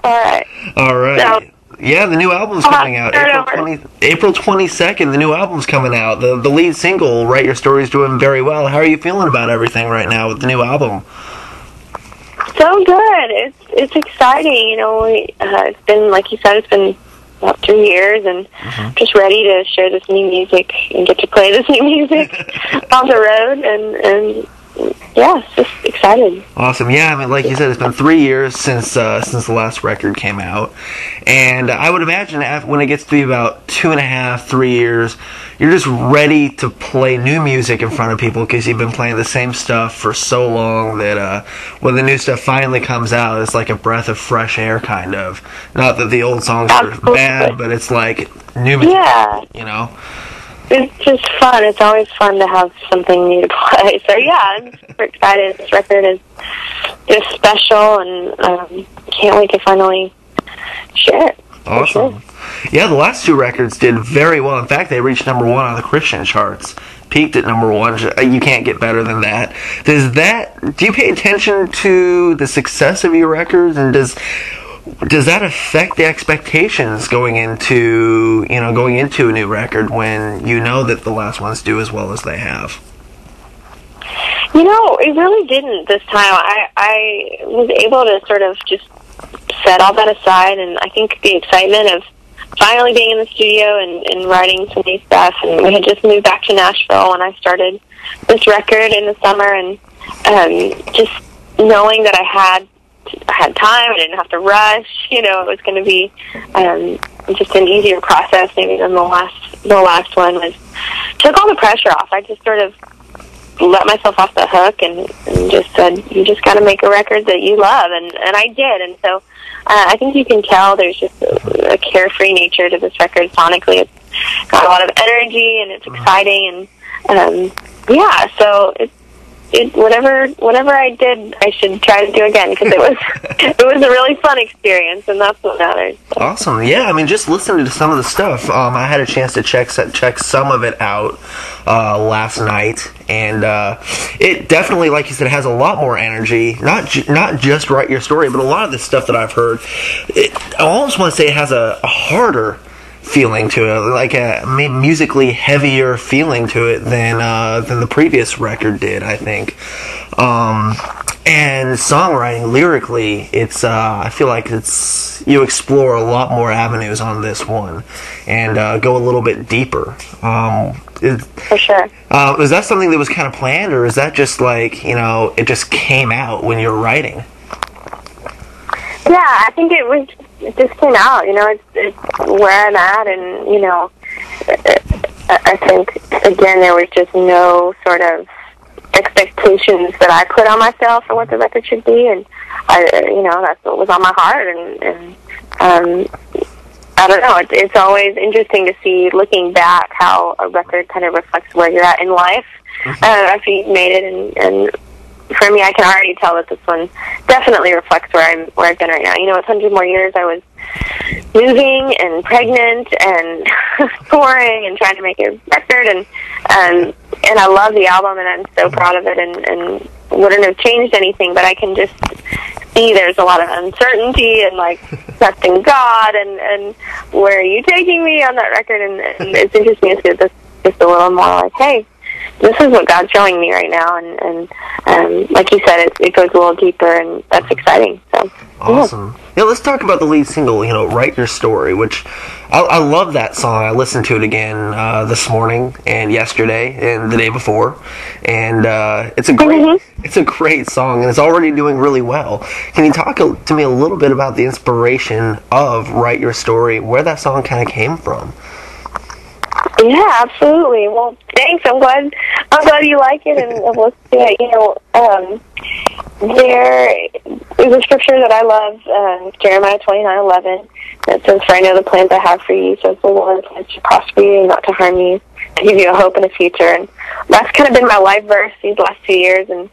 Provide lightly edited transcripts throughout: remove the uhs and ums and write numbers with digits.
All right. All right. So, yeah, the new album's coming out April 22nd. The new album's coming out. The lead single, "Write Your Story," is doing very well. How are you feeling about everything right now with the new album? so good. It's exciting. You know, it's been, like you said, it's been about 3 years, and just ready to share this new music and get to play this new music on the road, and yeah, it's just excited. Awesome. Yeah, I mean, like you said, it's been 3 years since the last record came out, and I would imagine when it gets to be about 2.5, 3 years, you're just ready to play new music in front of people because you've been playing the same stuff for so long that when the new stuff finally comes out, it's like a breath of fresh air, kind of. Not that the old songs are bad, but it's like new music, you know? It's just fun. It's always fun to have something new to play. So yeah, I'm super excited. This record is just special, and can't wait to finally share it. Awesome. Yeah, the last 2 records did very well. In fact, they reached #1 on the Christian charts. Peaked at #1. You can't get better than that. Do you pay attention to the success of your records, and does that affect the expectations going into a new record when you know that the last ones do as well as they have? You know, it really didn't this time. I was able to sort of just set all that aside, and I think the excitement of finally being in the studio and writing some new stuff, and we had just moved back to Nashville when I started this record in the summer, and just knowing that I had time, I didn't have to rush, you know, it was going to be just an easier process maybe than the last one took all the pressure off. I just sort of let myself off the hook and just said, you just got to make a record that you love, and I did. And so I think you can tell there's just a carefree nature to this record sonically. It's got a lot of energy, and it's exciting, and yeah, so whatever I did, I should try to do again, because it was a really fun experience, and that's what matters. Awesome. Yeah, I mean, just listening to some of the stuff, I had a chance to check some of it out last night, and it definitely, like you said, has a lot more energy. Not just Write Your Story, but a lot of the stuff that I've heard, I almost want to say it has a harder feeling to it, like a musically heavier feeling to it than the previous record did, I think. And songwriting, lyrically, it's I feel like you explore a lot more avenues on this one and go a little bit deeper. For sure. Was that something that was kind of planned, or is that just like, it just came out when you were writing? Yeah, I think it just came out. It's where I'm at, and I think again there was just no sort of expectations that I put on myself for what the record should be, and that's what was on my heart, and I don't know. It's always interesting to see, looking back, how a record kind of reflects where you're at in life after you've made it, and for me, I can already tell that this one definitely reflects where I've been right now. It's 100 more years. I was moving and pregnant and touring and trying to make a record, and I love the album, and I'm so proud of it, and wouldn't have changed anything, but I can just see there's a lot of uncertainty and like trusting God and where are you taking me on that record, and it's interesting to see this just a little more like, hey, this is what God's showing me right now, and like you said, it goes a little deeper, and that's exciting. So awesome. Yeah, let's talk about the lead single, Write Your Story, which I love that song. I listened to it again this morning and yesterday and the day before, and it's a great song, and it's already doing really well. Can you talk to me a little bit about the inspiration of Write Your Story, where that song kind of came from? Yeah, absolutely. Well, thanks. I'm glad you like it, and let's do it. There is a scripture that I love, Jeremiah 29:11, that says, "For I know the plans I have for you, says the Lord, plans to prosper you and not to harm you, to give you a hope and a future." And that's kind of been my life verse these last 2 years, and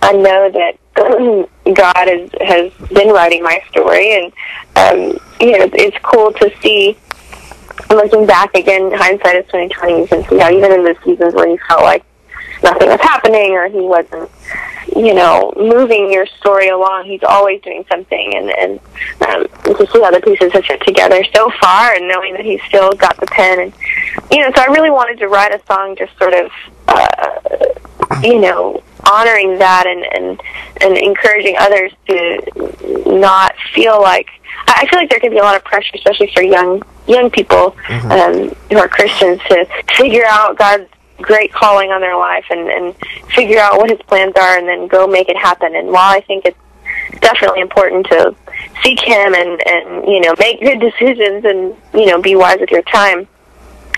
I know that God has been writing my story, and it's cool to see. Looking back again, hindsight is 20/20. You can see how even in the seasons where you felt like nothing was happening or he wasn't, moving your story along. He's always doing something, and to see how the pieces have fit together so far, and knowing that he's still got the pen, and so I really wanted to write a song just sort of, honoring that and encouraging others to not feel like. I feel like there can be a lot of pressure, especially for young people who are Christians, to figure out God's great calling on their life and figure out what his plans are and then go make it happen. And while I think it's definitely important to seek him and make good decisions and, be wise with your time,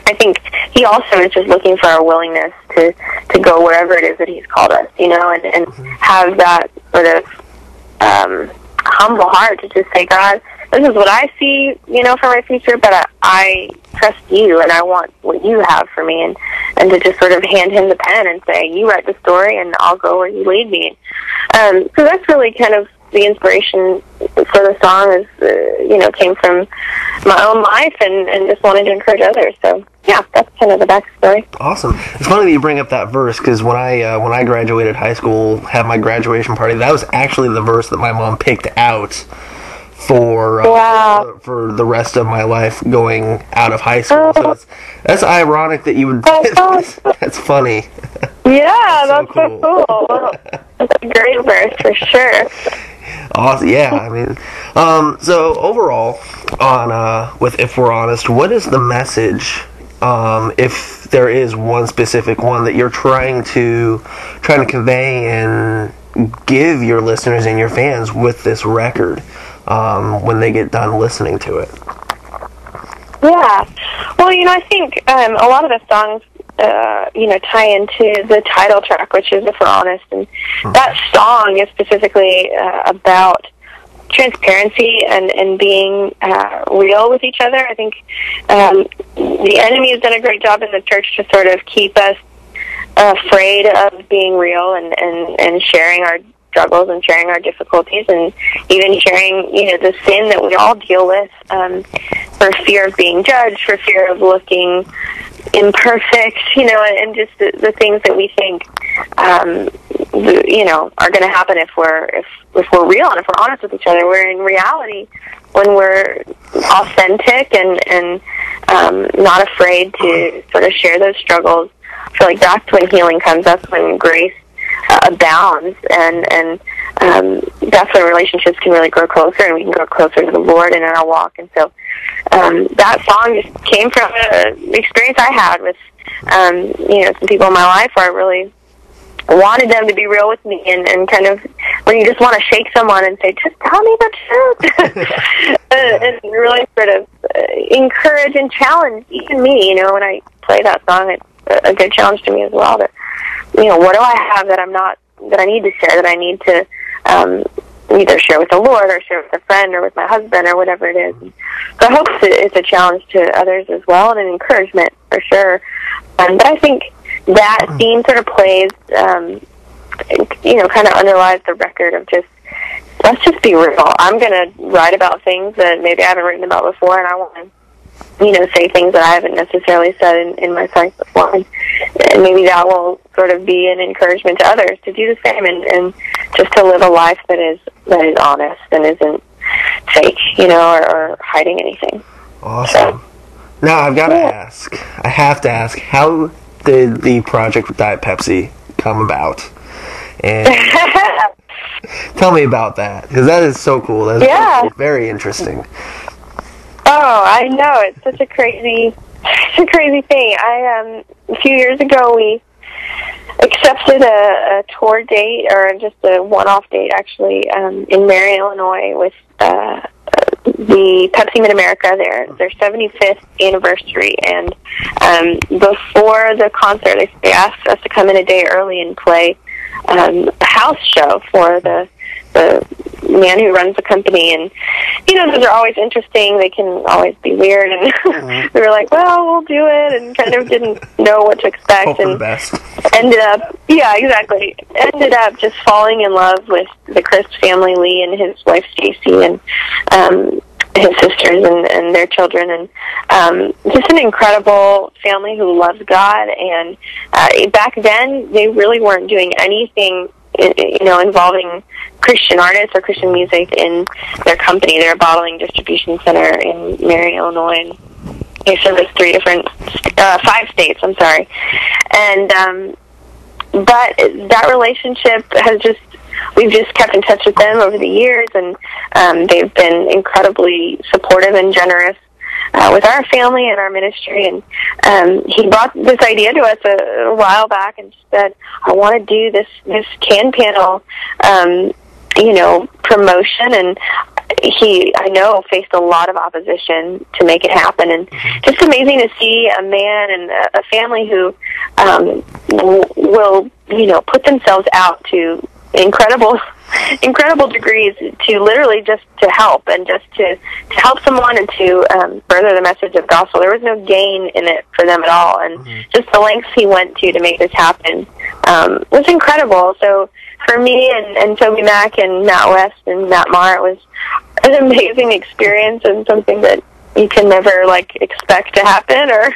I think he also is just looking for our willingness to go wherever it is that he's called us, and have that sort of humble heart to just say, God, this is what I see, for my future, but I trust you, and I want what you have for me, and to just sort of hand him the pen and say, you write the story, and I'll go where you lead me. So that's really kind of the inspiration for the song is, came from my own life and just wanted to encourage others. So, yeah, that's kind of the backstory. Awesome. It's funny that you bring up that verse, because when I graduated high school, had my graduation party, that was actually the verse that my mom picked out for the rest of my life going out of high school. So that's ironic that you would. That's funny. Yeah, that's so cool. That's a great verse for sure. Awesome. Yeah, I mean, so overall, on with If We're Honest, what is the message? If there is one specific one that you're trying to convey and give your listeners and your fans with this record, when they get done listening to it. Yeah. Well, I think a lot of the songs, tie into the title track, which is If We're Honest, and that song is specifically about transparency and being real with each other. I think the enemy has done a great job in the church to sort of keep us afraid of being real and sharing our struggles and sharing our difficulties and even sharing, the sin that we all deal with, for fear of being judged, for fear of looking imperfect, and just the things that we think, are going to happen if we're real and if we're honest with each other. Where in reality, when we're authentic and not afraid to sort of share those struggles, I feel like that's when healing comes. That's when grace abounds, and that's when relationships can really grow closer, and we can grow closer to the Lord in our walk. And so that song just came from an experience I had with some people in my life where I really wanted them to be real with me, and kind of when you just want to shake someone and say, just tell me the truth, and really sort of encourage and challenge even me. When I play that song, it's a good challenge to me as well. That what do I have that I need to share, that I need to either share with the Lord or share with a friend or with my husband or whatever it is. So I hope it's a challenge to others as well, and an encouragement for sure. But I think that theme sort of plays, kind of underlies the record of just, let's just be real. I'm going to write about things that maybe I haven't written about before, and I want to say things that I haven't necessarily said in my songs before. And maybe that will sort of be an encouragement to others to do the same and just to live a life that is honest and isn't fake, or hiding anything. Awesome. So, now I've got to ask, I have to ask, how did the project with Diet Pepsi come about? And tell me about that, because that is so cool. That's very interesting. Oh, I know. It's such a crazy thing. A few years ago, we accepted a tour date, or just a one-off date, actually, in Marion, Illinois, with the Pepsi Mid-America, their 75th anniversary. And before the concert, they asked us to come in a day early and play a house show for the man who runs the company. And those are always interesting. They can always be weird, and we were like, well, we'll do it, and kind of didn't know what to expect. Hope for the best. Ended up just falling in love with the Chris family, Lee and his wife Stacy, and his sisters and their children, and just an incredible family who loves God. And back then, they really weren't doing anything, involving Christian artists or Christian music in their company. They're a bottling distribution center in Marion, Illinois, and they service 5 states, I'm sorry. And but that relationship we've just kept in touch with them over the years, and they've been incredibly supportive and generous with our family and our ministry. And he brought this idea to us a while back and said, I want to do this can panel, promotion. And I know, faced a lot of opposition to make it happen. And just amazing to see a man and a family who will, put themselves out to incredible degrees to literally just to help and just to help someone and to further the message of the gospel. There was no gain in it for them at all, and just the lengths he went to make this happen was incredible. So for me and Toby Mack and Matt West and Matt Marr, it was an amazing experience and something that you can never expect to happen or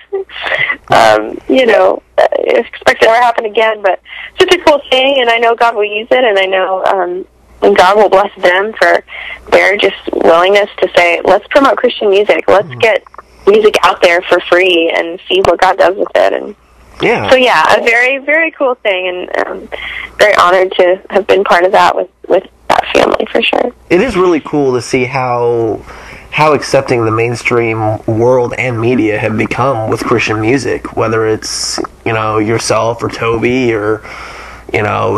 expect to ever happen again. But such a cool thing, and I know God will use it, and I know and God will bless them for their just willingness to say, let's promote Christian music, let's get music out there for free and see what God does with it. And so a very, very cool thing, and very honored to have been part of that with that family, for sure. It is really cool to see how accepting the mainstream world and media have become with Christian music, whether it's, yourself or Toby or,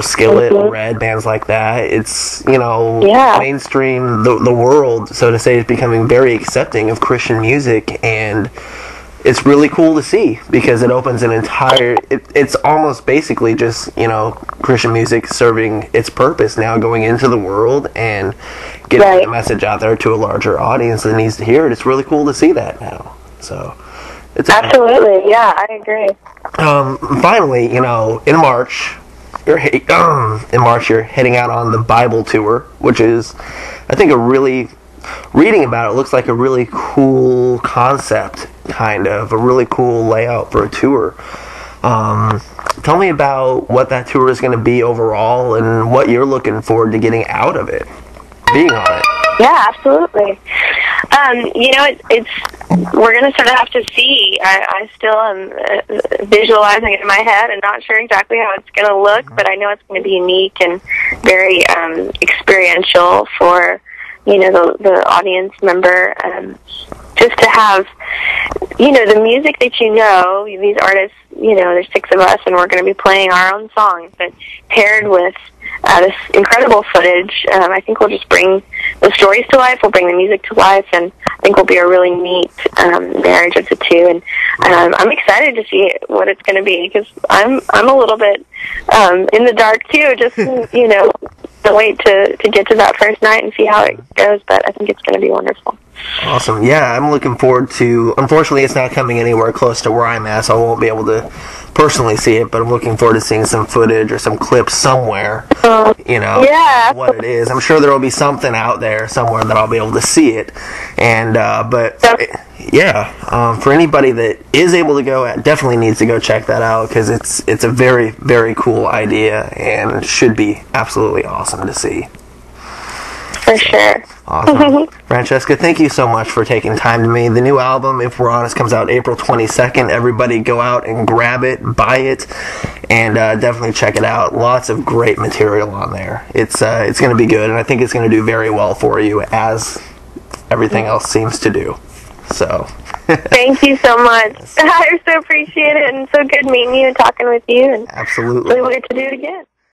Skillet, Red, bands like that. It's, mainstream, the world, so to say, is becoming very accepting of Christian music, and it's really cool to see because it opens an entire, it's almost basically just, Christian music serving its purpose now, going into the world and getting the message out there to a larger audience that needs to hear it. It's really cool to see that now. So, it's absolutely, I agree. Finally, in March, you're heading out on the Bible tour, which is, I think, reading about it looks like a really cool concept, kind of a really cool layout for a tour. Tell me about what that tour is going to be overall and what you're looking forward to getting out of it, being on it. Yeah, absolutely. We're going to sort of have to see. I still am visualizing it in my head and not sure exactly how it's going to look, but I know it's going to be unique and very experiential for the audience member, just to have, the music that these artists, there's 6 of us, and we're going to be playing our own songs, but paired with this incredible footage. I think we'll just bring the stories to life, we'll bring the music to life, and I think will be a really neat marriage of the two. And I'm excited to see what it's going to be, because I'm a little bit in the dark too, just, to wait to get to that first night and see how it goes, but I think it's going to be wonderful. Awesome. Yeah, I'm looking forward to, unfortunately it's not coming anywhere close to where I'm at, so I won't be able to personally see it, but I'm looking forward to seeing some footage or some clips somewhere, what it is. I'm sure there will be something out there somewhere that I'll be able to see it, and, for anybody that is able to go, definitely needs to go check that out, because it's a very, very cool idea, and should be absolutely awesome to see. For sure. Awesome. Francesca, thank you so much for taking time to me. The new album, If We're Honest, comes out April 22nd. Everybody go out and grab it, buy it, and definitely check it out. Lots of great material on there. It's going to be good, and I think it's going to do very well for you, as everything else seems to do. So. Thank you so much. I so appreciate it, and so good meeting you and talking with you. And absolutely. We'll get to do it again.